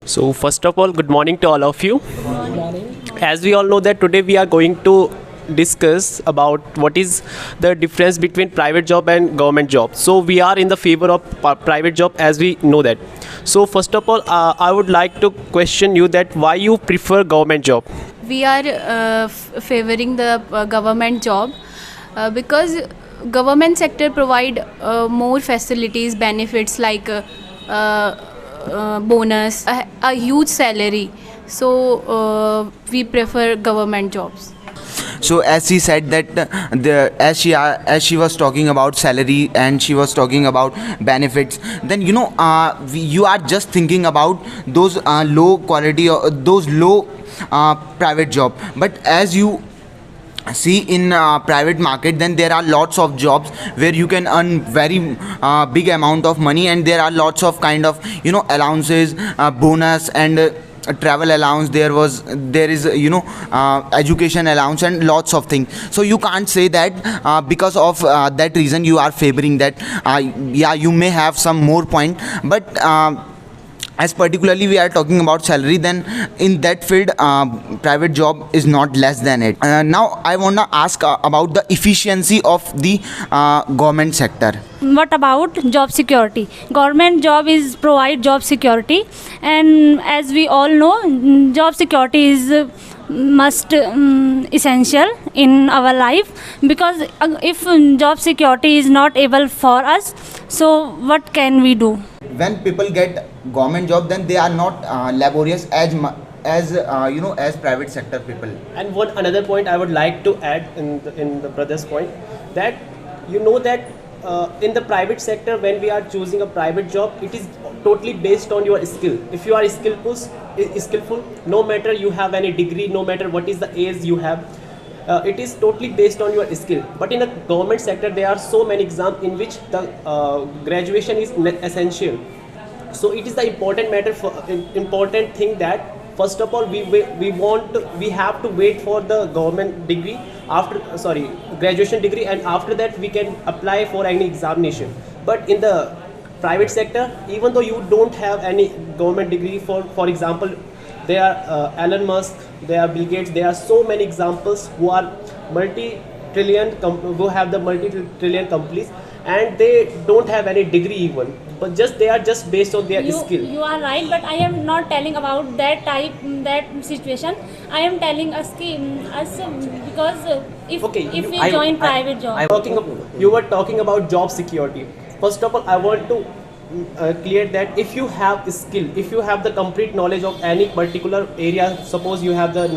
So first of all, good morning to all of you. Good morning. As we all know that today we are going to discuss about what is the difference between private job and government job. So we are in the favor of private job, as we know that. So first of all, I would like to question you that why you prefer government job. We are favoring the government job because government sector provide more facilities, benefits like bonus, a huge salary. So we prefer government jobs. So as she said that as she was talking about salary and she was talking about benefits, then you are just thinking about those low quality or those low private job. But as you see in private market, then there are lots of jobs where you can earn very big amount of money, and there are lots of kind of allowances, bonus, and travel allowance. There is education allowance and lots of things. So you can't say that because of that reason you are favoring that. Yeah, you may have some more point, but as particularly we are talking about salary, then in that field private job is not less than it. Now I want to ask about the efficiency of the government sector. What about job security? Government job is provide job security, and as we all know, job security is must essential in our life, because if job security is not able for us, so what can we do? When people get government job, then they are not laborious as private sector people. And one another point I would like to add in the brother's point, that that in the private sector, when we are choosing a private job, it is totally based on your skill. If you are skillful, no matter you have any degree, no matter what is the age you have, it is totally based on your skill. But in the government sector, there are so many exams in which the graduation is essential. So it is the important thing that first of all we have to wait for the government degree graduation degree, and after that we can apply for any examination. But in the private sector, even though you don't have any government degree, for example, there are Elon Musk, there are Bill Gates, there are so many examples who are who have the multi-trillion companies, and they don't have any degree even, but they are just based on their skill. You are right, but I am not telling about that situation. I am telling us because if we join private job. You were talking about job security. First of all, I want to clear that if you have skill, if you have the complete knowledge of any particular area, suppose you have the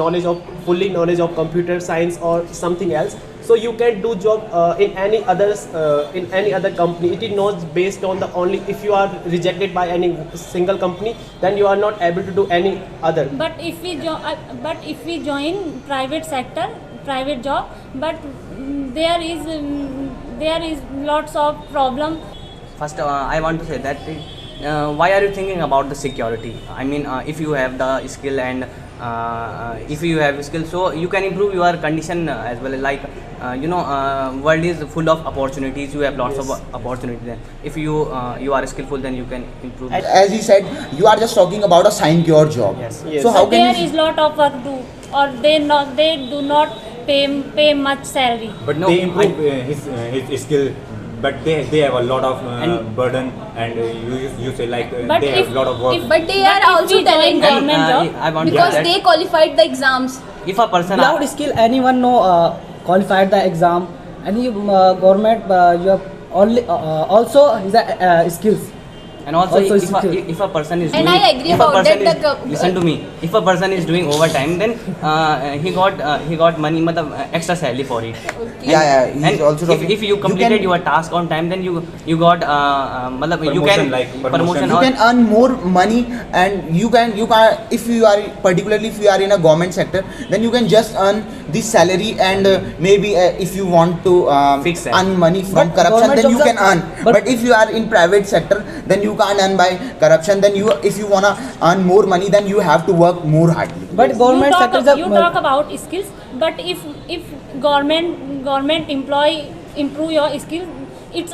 fully knowledge of computer science or something else, so you can do job in any other company. It is not based on the only if you are rejected by any single company, then you are not able to do any other. But if we join private sector, private job, but there is lots of problem. First, I want to say that why are you thinking about the security? I mean, if you have the skill and if you have skill, so you can improve your condition as well. Like world is full of opportunities. You have lots of opportunities. If you are skillful, then you can improve. As he said, you are just talking about a sinecure job. Yes. So how can there is lot of work do, or they do not pay much salary. But no, they improve his skill. But they have a lot of burden, and you say like they have a lot of work. But they are also telling government job because they qualified the exams. If a person without skill, anyone qualified the exam. Any government you have also is skills. And also if a person is and doing, I agree about that. Listen to me. If a person is doing overtime, then he got money, extra salary for it. Okay. And also if you completed your task on time, then you got you can promotion. You can earn more money, and you can if you are in a government sector, then you can just earn the salary, and maybe if you want to earn money from corruption, then you can earn. But if you are in private sector, then you can't earn by corruption. Then if you wanna earn more money, then you have to work more hardly. But government sector, you talk about skills, but if government employee improve your skills, it's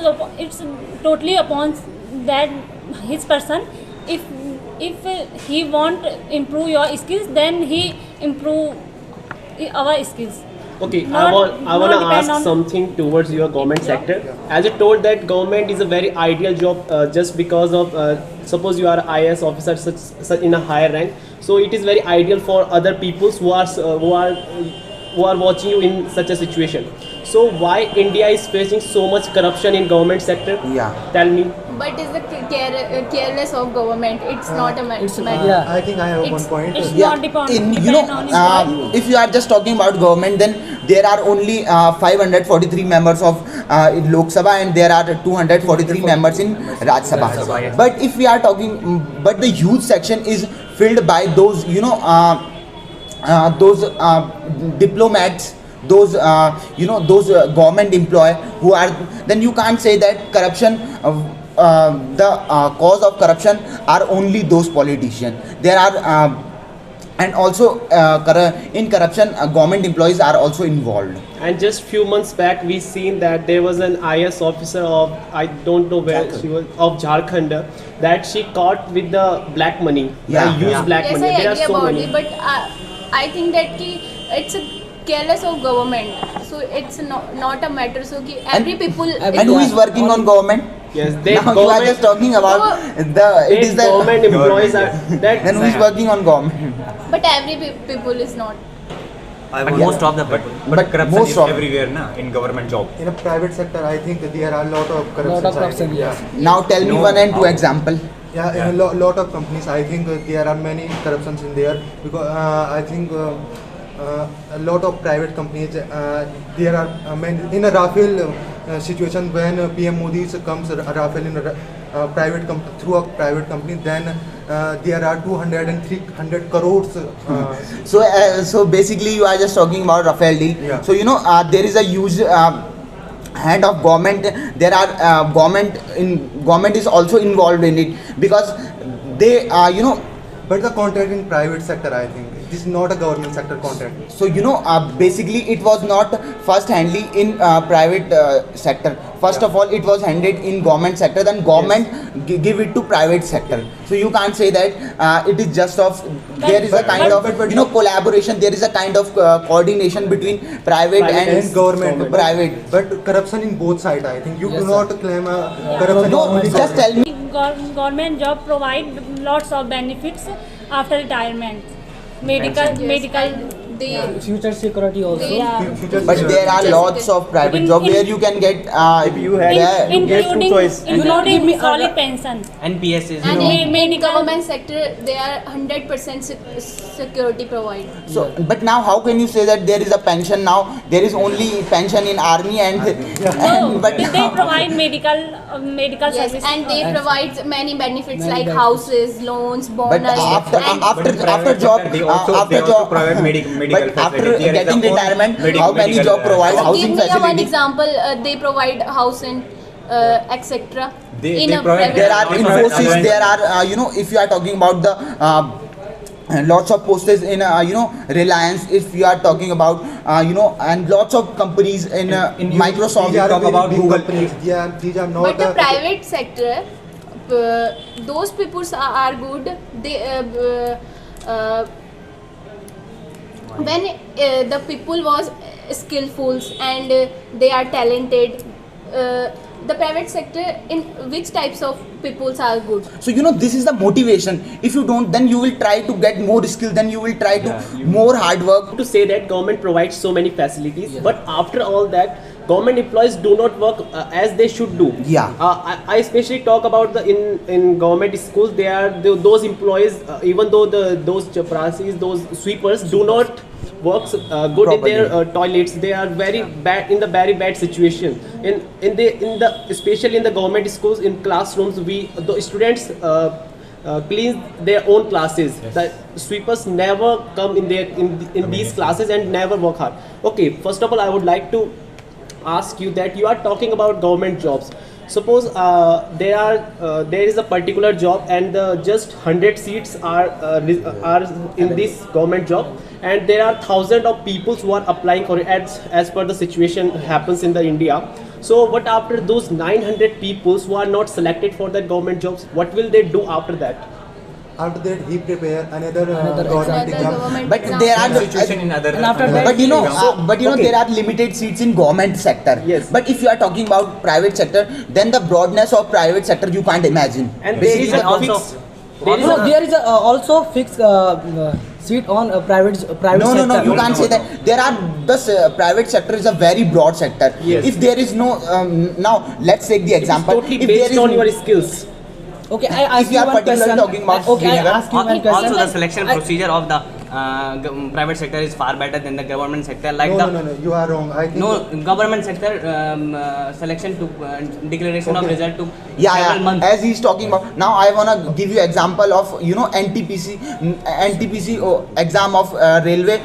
totally upon that his person. if he want improve your skills, then he improve our skills. Okay, Not- I want to not depend ask on- something towards your government sector. As you told that government is a very ideal job just because of suppose you are an IAS officer such in a higher rank, so it is very ideal for other peoples who are watching you in such a situation. So why India is facing so much corruption in government sector? Yeah. Tell me. But is the careless of government? It's not a matter. yeah. I think I have one point. It's Yeah, not depend in, on employee. if you are just talking about government, then there are only 543 members of Lok Sabha and there are 243 members in Raj Sabha. yes. But if we are talking, but the youth section is filled by those, those diplomats, those those government employee who are, then you can't say that corruption the cause of corruption are only those politicians. There are and also in corruption government employees are also involved. And just few months back, we seen that there was an IS officer of, I don't know where she was, of Jharkhand, that she caught with the black money. Yeah. Used black Yes, money. I There are agree so about many. it, but I think that it's a careless of government. So it's not a matter. So ki every people. And who is working on government? Yes, they Now you are just talking about it is the government employees are that. then who is working on government? But every people is not. But most of the But, people. but corruption most is of- everywhere na, in government job. In a private sector, I think there are a lot of corruption. Lot of corruption, yes. Now tell me one and two example. Yeah, in a lot of companies, I think there are many corruptions in there because I think a lot of private companies there are many, in a Rafale situation when PM Modi comes Rafale in a private through a private company, then there are 200 and 300 crores. So basically you are just talking about Rafael deal. Yeah. So there is a huge hand of government. There are government is also involved in it because they But the contract in private sector, I think this is not a government sector contract. so basically it was not first handly in private sector. First of all it was handed in government sector, then government give it to private sector. So you can't say that it is just of there is a kind of collaboration, there is a kind of coordination between private And government. private. But corruption in both sides, I think. You Yes, do sir. not claim corruption No, in only just tell me. Government job provide lots of benefits after retirement. Medical. They Future security also. Yeah. But there are lots of private job where you can get you had- yeah, Including solid pension. And PS is and in medical- government sector they are 100% security provided. so but now how can you say that there is a pension now? There is only pension in army and No, but they provide medical Yes, service. and they provide many benefits Many like benefits. houses, loans, but bonus. after and after job They also after job provide medical but after facilities. There is getting the own retirement medical- how many medical, job provide give housing me one facility? example. They provide house and etc. They in a provide- private There are Different Infosys, other- there are if you are talking about the lots of posters in Reliance, if you are talking about and lots of companies in Microsoft. These are talk very about big Google. companies. These are not. But the private sector, those people are good. They when the people was skillful and they are talented. The private sector, in which types of peoples are good? So this is the motivation. If you don't, then you will try to get more skill, then you will try to more hard work. To say that government provides so many facilities, but after all that, government employees do not work as they should do. Yeah. I especially talk about the in government schools. They are those employees, even though those chaprasis, those sweepers do not work good in their toilets. They are very bad in the very bad situation. In the especially in the government schools, in classrooms, the students clean their own classes. Yes. The sweepers never come in these classes and never work hard. Okay, first of all, I would like to ask you that you are talking about government jobs. Suppose there is a particular job and just 100 seats are in this government job, and there are thousands of people who are applying for it as per the situation happens in the India. So what after those 900 people who are not selected for that government jobs? What will they do after that? after that he prepare another government Another exam. government But exam. there are situation in other. And after that- but you know, okay. there are limited seats in government sector. Yes. But if you are talking about private sector, then the broadness of private sector you can't imagine. And There there is is a also- fixed. There is No, a, there is also fixed seat on private no, sector. you can't say that. There are private sector is a very broad sector. Yes. If there is no now let's take the it is example. totally If there based is on your skills. Okay, I ask you you are one particularly question. talking about Okay, I Srinagar. ask you one question. Also, the selection I- procedure of the private sector is far better than the government sector. Like No, you are wrong. I think No, government sector selection to declaration of Okay. result to Yeah, several months. as he's talking about. Now I wanna give you example of NTPC exam of railway.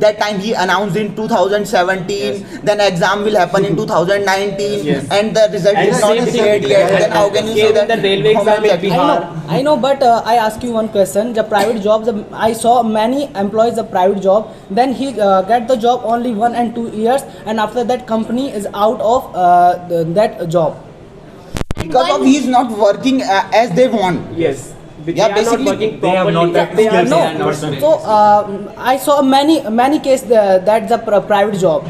That time he announced in 2017. Then exam will happen in 2019, Yes. and the result And is not same thing declared yet. Then how can you say came that the railway exam in government Bihar? I know, but I ask you one question. The private jobs, I saw many employees the private job. Then he get the job only 1 and 2 years, and after that company is out of that job. because of he is not working as they want. Yes. They Yeah, are not basically, working they have properly. not that They are skills not. and person. So I saw many cases that the private job.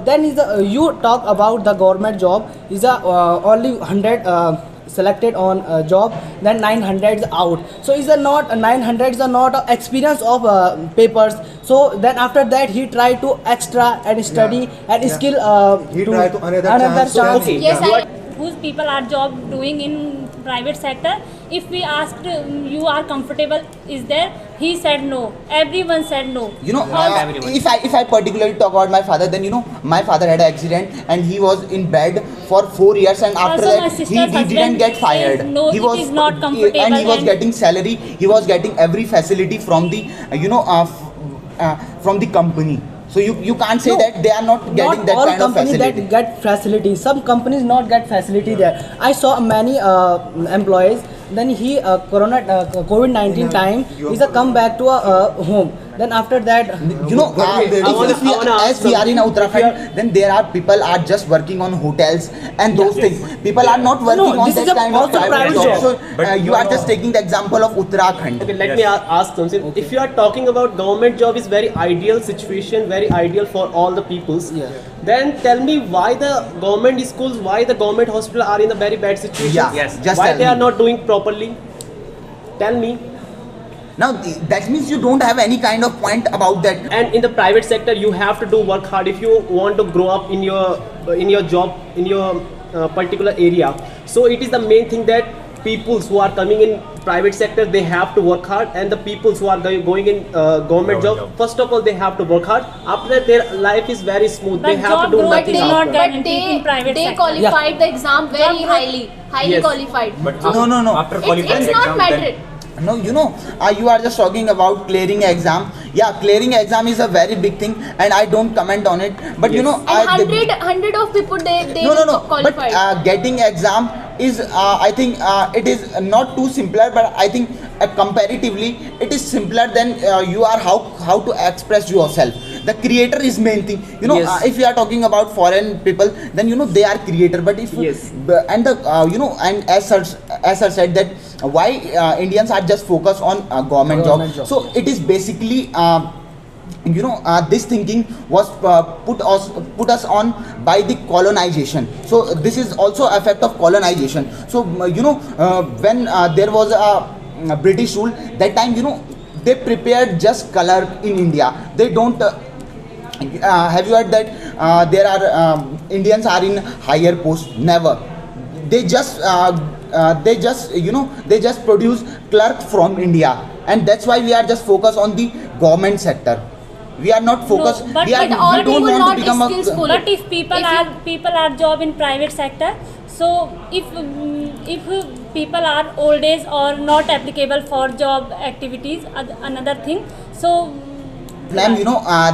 Then is you talk about the government job is only 100 selected on job, then 900 is out. So is not 900 is not experience of papers. So then after that he try to extra and study and skill. he try to another chance. Okay. Yes, I Whose people are job doing in private sector. If we asked you are comfortable, is there? He said no. Everyone said no. You know, everyone. if I particularly talk about my father, then my father had an accident and he was in bed for 4 years, and after Also, my that sister's he husband didn't get fired. says no, he it was is not comfortable and he was and- getting salary. He was getting every facility from the from the company. So you can't say No, that they are not getting not that all kind of companies facility. that get facility. Some companies not get facility there. I saw many employees. Then he COVID-19 time he's come back to a home. Then after that, As we are in Uttarakhand, then there are people are just working on hotels and those things. People are not working on this that is kind of also private private job. job. So you are just taking the example of Uttarakhand. Okay, let me ask something. If you are talking about government job is very ideal situation, very ideal for all the peoples, then tell me why the government schools, why the government hospital are in a very bad situation? Yeah, Yes. just Why tell they me. are not doing properly? Tell me. Now that means you don't have any kind of point about that. And in the private sector, you have to do work hard if you want to grow up in your job, in your particular area. So it is the main thing that peoples who are coming in private sector, they have to work hard, and the peoples who are going in government job, first of all they have to work hard. After that their life is very smooth. But They have to job do growth nothing is after. not but guaranteed in private they sector. qualified the exam very Job highly Yes. qualified. But No. After It's qualifying not exam, then matter. No, you are just talking about clearing exam. Yeah, clearing exam is a very big thing, and I don't comment on it. But Yes. And hundred of people they no. qualified. But getting exam is, I think, it is not too simpler. But I think comparatively, it is simpler than you are how to express yourself. The creator is main thing. Yes. If you are talking about foreign people, then they are creator. But if Yes. and the and as sir said that why Indians are just focused on government job. Government job. So it is basically this thinking was put us on by the colonization. So this is also effect of colonization. So when there was a British rule, that time they prepared just color in India. They don't have you heard that there are Indians are in higher post? Never. They just produce clerk from India, and that's why we are just focused on the government sector. We are not focused. but we all don't people want not to become skillful. But if people are job in private sector, so if people are old age or not applicable for job activities, another thing. So Ma'am,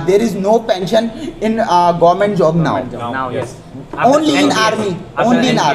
there is no pension in government job now. Now, yes. Only in After army. after Only in NPS. army.